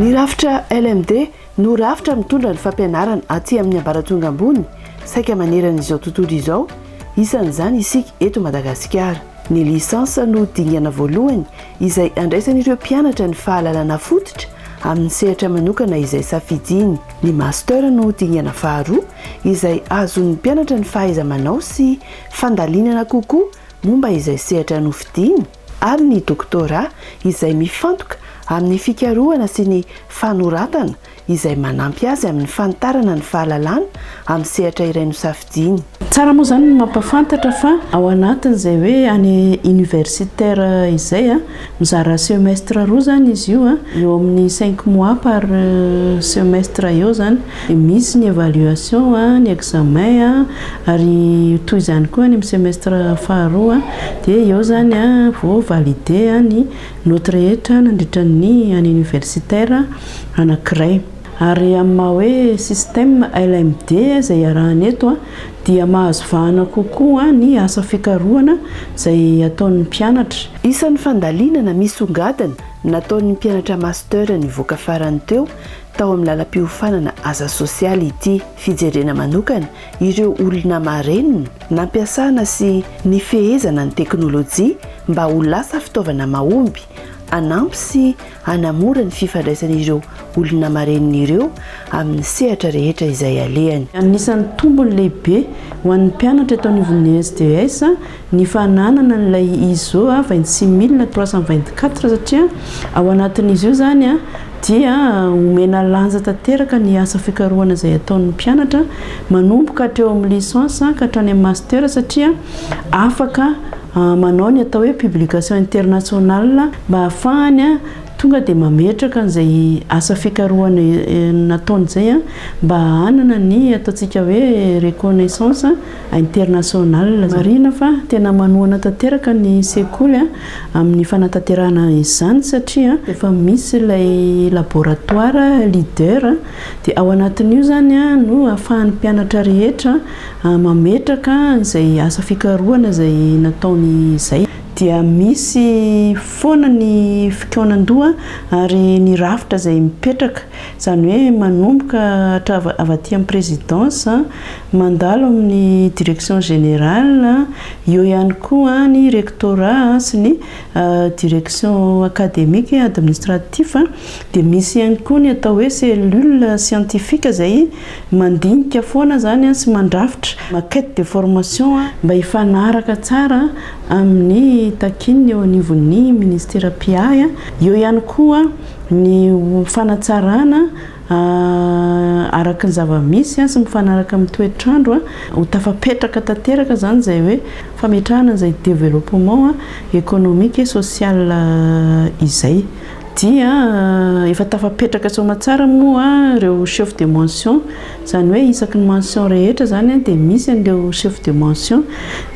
Ny rafitra LMD no rafitra mitondra ny fampianarana aty amin'ny ambaratonga ambony saika maneran'izao tontolo izao, isan'izany isika eto Madagasikara. Ny lisansa no dingana voalohany izay andraisan'ireo mpianatra ny fahalalana fototra amin'ny sehatra manokana izay safidiny. Ny master no dingana faharoa izay azon'ny mpianatra ny fahaiza-manao sy fandalinana kokoa momba izay sehatra nofidiny, ary ny doctorat izay mifantoka amin'ny fikarohana sy ny fanoratana izay manampy azy amin'ny fantarana ny fahalalana amin'ny sehatra iray nosafidiny. Tsara moa zany mampafantatra fa ao anatin'izay hoe any universitaire izay mizara semestre roa zany izy io eo amin'ny 5 mois par semestre eo zany misy ny évaluation ny examen ary toy izany koa ny semestre faharoa dia eo zany vao validé ny notre rehetra nandritra ny any universitaire anankiray. Ary amin'ny hoe système LMD izay arahana eto dia mahazo vahana kokoa ny asa fikarohana izay ataon'ny mpianatra. Isan'ny fandalinana misongadina nataon'ny mpianatra master nivoaka farany teo tao amin'ny lalam-piofanana asa sosialy ity. Fijerena manokana ireo olona marenina nampiasana sy ny fehezana ny teknôlôjia mba ho lasa fitaovana mahomby anampy sy anamora ny fifandraisan'ireo olona marenina ireo amin'ny sehatra rehetra izay alehany. Anisan'ny tombony lehibe ho an'ny mpianatra eto anivon'ny SDS ny fananana n'ilay ISO 26324 satria ao anatin'izy io zany dia omena lanja tanteraka ny asa fikarohana izay ataon'ny mpianatra manomboka hatreo amin'ny licence ka hatrany amin'ny master satria afaka manao ny atao hoe publication internationale mba ahafahany tonga dia mametraka an'izay asa fikarohana nataon'izay mba hanana ny ataontsika hoe reconnaissance internationale. Marina fa tena manohana tanteraka ny sekoly amin'ny fanatanterahana izany satria efa misy ilay laboratoire leader dia ao anatin'io zany no ahafahan'ny mpianatra rehetra mametraka izay asa fikarohana izay nataony izay. Dia misy foana ny fikaonan-doha ary ny rafitra izay mipetraka izany hoe manomboka avy aty amin'ny présidence mandalo amin'ny direction générale, eo ihany koa ny rectorat sy ny direction académique administratif, dia misy ihany koa ny atao hoe cellule scientifique izay mandinika foana zany sy mandrafitra maquette de formation mba hifanaraka tsara amin'ny takininy eo anivon'ny ministère PA. Eo ihany koa ny fanatsarana araka ny zava-misy sy mifanaraka amin'ny toetrandro ho tafapetraka tanteraka zany izay hoe fametrahana izay développement économique et social izay. Dia efa tafapetraka soma tsara moa ireo chef de mention, izany hoe isaky ny mention rehetra zany dia misy an'ireo chef de mention.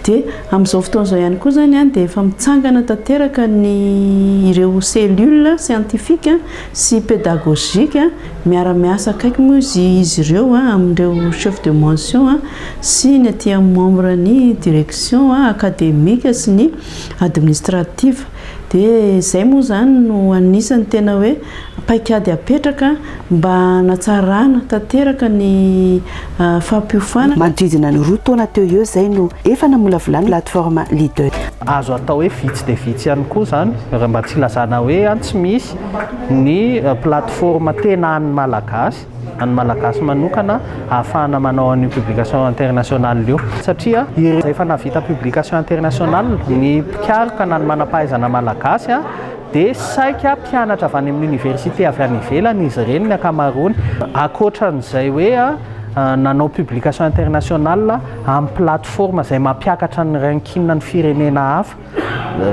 Dia amin'izao fotoan'izao ihany koa zany dia efa mitsangana tanteraka ny ireo cellule scientifique sy pédagogique miara-miasa akaiky moa izy ireo amin'ireo chef de mention sy ny aty amin'ny membre ny direction académique sy ny administrative. Dia izay moa zany no anisany tena hoe paikady apetraka mba natsarana tanteraka ny fampiofana. Manodidina ny 2 taona teo eo izay no efa namolavolany plateforme leader. Azo atao hoe vitsy dia vitsy ihany koa zany raha mba tsy lazana hoe tsy misy ny plateforme tena any malagasy, any malagasy manokana ahafahana manao any publication internationale io satria izay efa navita publication internationale ny mpikaroka na ny manam-pahaizana malagasy dia saika mpianatra avy any amin'ny université avy any ivelany izy ireny ny ankamaroany. Ankoatran'izay hoe nanao publication internationale amin'ny plateforme izay mampiakatra ny ranking ny firenena hafa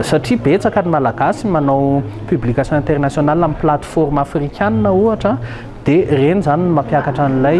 satria betsaka ny malagasy manao publication internationale amin'ny plateforme africaine ohatra, dia ireny zany mampiakatra an'ilay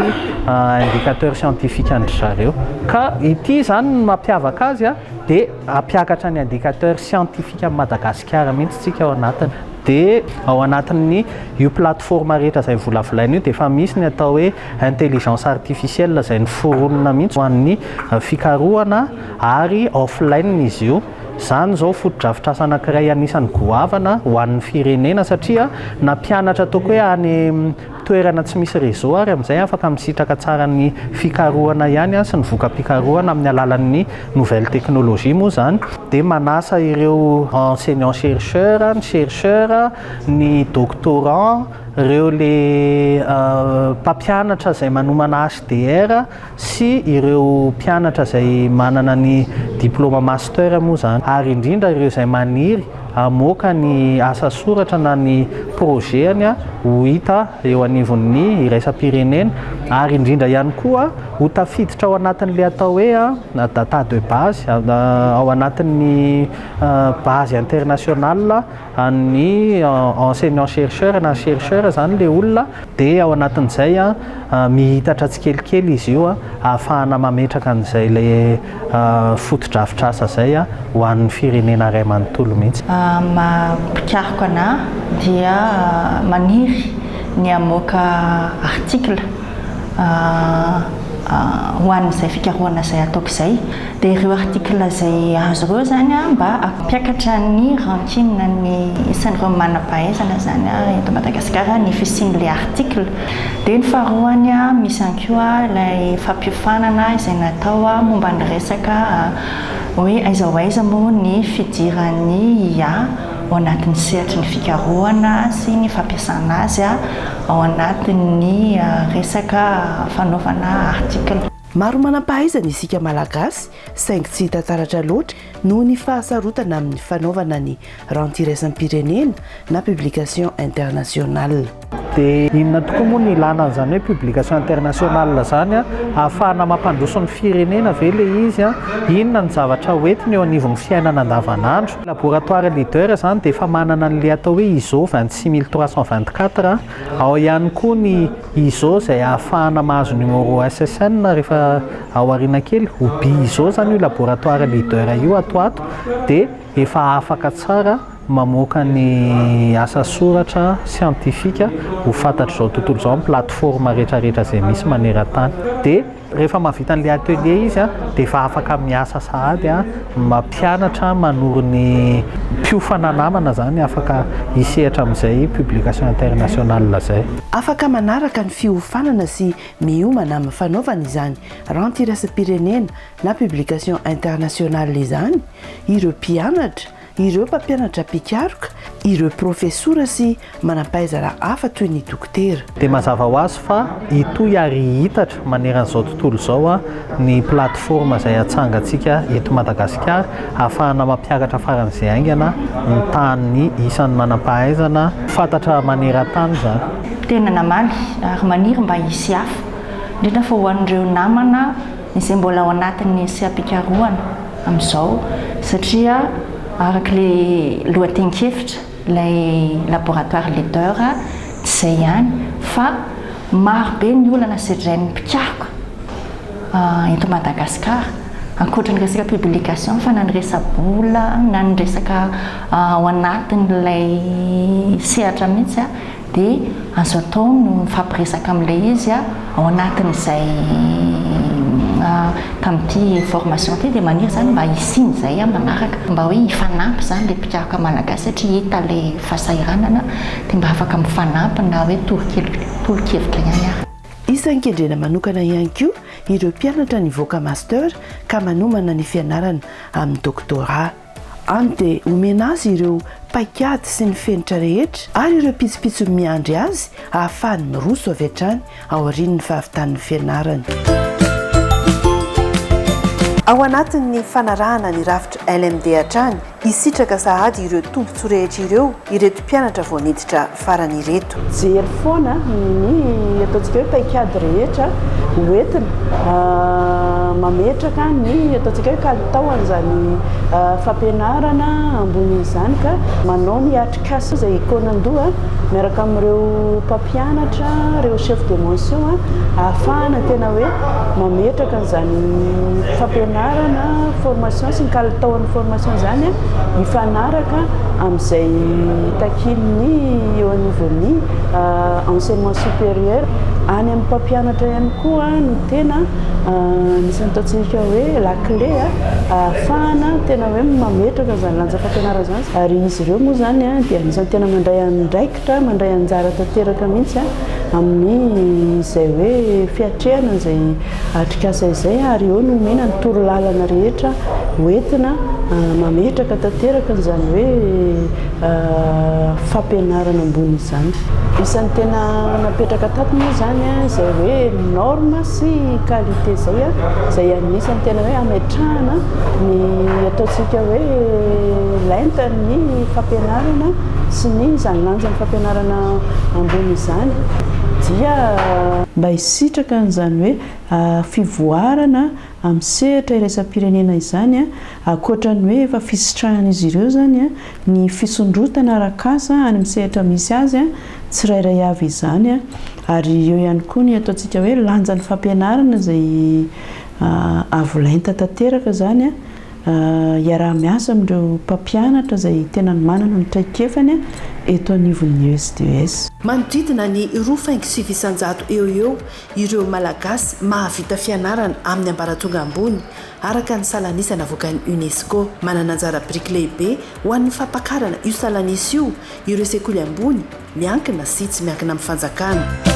indicateur scientifique andry zareo. Ka ity zany mampiavaka azy dia ampiakatra ny indicateur scientifique amin'ny Madagasikara mihitsy tsika ao anatiny. Dia ao anatin'ny io plateforme rehetra izay volavolaina io dia efa misy ny atao hoe intelligence artificielle izay ny foronina mihitsy ho an'ny fikarohana ary offline izy io Izany izao foto-drafitrasa anankiray anisan'ny goavana ho an'ny firenena satria na mpianatra ataoko hoe any toerana tsy misy réseau ary amin'izay afaka misitraka tsara ny fikarohana ihany sy ny voka-pikarohana amin'ny alalan'ny nouvelle technologie moa izany dia manasa ireo enseignant chercheur, ny chercheur, ny doctorant, ireo le mpampianatra izay manomana HDR sy ireo mpianatra izay manana ny diplôma master moa izany ary indrindra ireo izay maniry hamoaka ny asa soratra na ny projetany ho hita eo anivon'ny iraisam-pirenena ary indrindra ihany koa ho tafiditra ao anatin'ilay atao hoe data de base ao anatin'ny base internationale ny enseignant chercheur na chercheur izany le olona dia ao anatin'izay mihitatra tsikelikely izy io ahafahana mametraka an'izay le foto-drafitrasa izay ho an'ny firenena iray manontolo mihitsy. Mampikaroka ana dia maniry ny hamoaka article ho an'izay fikarohana izay ataoko izay dia ireo article izay azo ireo zany mba ampiakatra ny rankine ny isan'ireo manam-pahaizana zany eto Madagasikara ny fisian'ilay article dia ny faharoany misy ihany koa ilay fampiofanana izay natao momba ny resaka hoe aiza ho aiza moa ny fidiran'ny IA ao anatin'ny sehatry ny fikarohana sy ny fampiasana azy ao anatin'ny resaka fanaovana article. Maro manam-pahaizana isika malagasy saingy tsy hita taratra loatra noho ny fahasarotana amin'ny fanaovana ny renti-raisam-pirenena na publication internationale. Dia inona tokoa moa ny ilana an'izany hoe publication internationale zany ahafahana mampandroso ny firenena ve le izy inona ny zavatra hoentiny eo anivon'ny fiainana andavanandro. Laboratoire leader zany dia efa manana an'ilay atao hoe ISO 26324 ao ihany koa ny ISO izay ahafahana mahazo numéro SSN rehefa ao aoriana kely OBI ISO zany io laboratoire leader io atoato dia efa afaka tsara mamoaka ny asa soratra siantifika ho fantatro izao tontolo izao amin'ny plateforme rehetrarehetra izay misy maneran-tany dia rehefa mahavita an'ilay atelier izy dia efa afaka miasa sahady mampianatra manoro ny mpiofana namana zany afaka hisehatra amin'izay publication internationale izay. Afaka manaraka ny fiofanana sy miomana amin'ny fanaovana izany renti-raisam-pirenena na publication internationale izany ireo mpianatra, ireo mpampianatra mpikaroka, ireo profesora sy manam-pahaizana hafa toy ny dokotera. Dia mazava ho azy fa itoy ary hitatra maneran'izao tontolo izao ny plateforme izay atsangantsika eto Madagasikara ahafahana mampiakatra faran'izay aingana ny tany isan'ny manam-pahaizana fantatra maneran-tany zany. Tena namaly ary maniry mba hisy hafa indrindra fa ho an'ireo namana izay mbola ao anatin'ny seha-pikarohana amin'izao satria araka le lohatenin-kevitra ilay laboratoire leader tsy izay ihany fa maro be ny olana sedrain'ny mpikaroka eto Madagasikara ankoatra ny resaka publication fa na ny resa-bola na ny resaka ao anatin'ilay sehatra mihitsy dia azo atao no mifampiresaka amin'ilay izy ao anatin'izay tamin'ity formation ity dia maniry zany mba hisiny izay manaraka mba hoe hifanampy zany le mpikaroka malagasy satria hita le fahasahiranana dia mba afaka mifanampy na hoe torohevitra ihany ary. Isan-kendrena manokana ihany koa ireo mpianatra nivoaka master ka manomana ny fianarana amin'ny doctorat any dia omena azy ireo paikady sy ny fenitra rehetra ary ireo pitsopitso miandry azy ahafahany miroso avy hatrany ao aorian'ny fahavitan'ny fianarany. Ao anatin'ny fanarahana ny rafitra LMD hatrany isitraka sahady ireo tombotsoa rehetra ireo ireto mpianatra vao niditra farany ireto. Jery foana ny ataontsika hoe paikady rehetra hoentina mametraka ny ataontsika hoe kalitaony zany fampianarana ambonin'izany ka manao ny atrikasa izay ikonandoha miaraka amin'ireo mpampianatra ireo chef de mention ahafahana tena hoe mametraka an'izany fampianarana formation sy ny kalitaon'ny formation zany mifanaraka amin'izay takilony eo anivony enseignement supérieur any amin'ny mpampianatra ihany koa no tena nisy ataontsika hoe la clé ahafahana tena hoe mametraka zany lanja fampianarana zany ary izy ireo moa zany dia anisan'ny tena mandray andraikitra mandray anjara tanteraka mihitsy amin'ny izay hoe fiatrehana izay atrikasa izay ary eo no mena ny torolalana rehetra hoentina mametraka tanteraka n'izany hoe fampianarana ambony izany isan'ny tena napetraka tato moa zany izay hoe norme sy qualité zay izay anisan'ny tena hoe ametrahana ny ataontsika hoe lenta ny fampianarana sy ny izany lanjan'ny fampianarana ambony izany dia mba hisitraka n'izany hoe fivoarana amin'ny sehatra iraisam-pirenena izany ankoatrany hoe efa fisitrahan'izy ireo zany ny fisondrotana arak'asa any amin'ny sehatra misy azy tsirairay avy izany ary eo ihany koa ny ataontsika hoe lanjan'ny fampianarana izay avolainta tanteraka zany iaraha-miasa amin'ireo mpampianatra izay tena manana ny traikefany eto anivon'ny ESDES. Manodidina ny 2,9 eo ireo malagasy mahavita fianarana amin'ny ambaratonga ambony araka ny salanisana avoakan'ny UNESCO. Manana anjara biriky lehibe ho an'ny fampakarana io salanisy io ireo sekoly ambony miankina sy tsy miankina amin'ny fanjakana.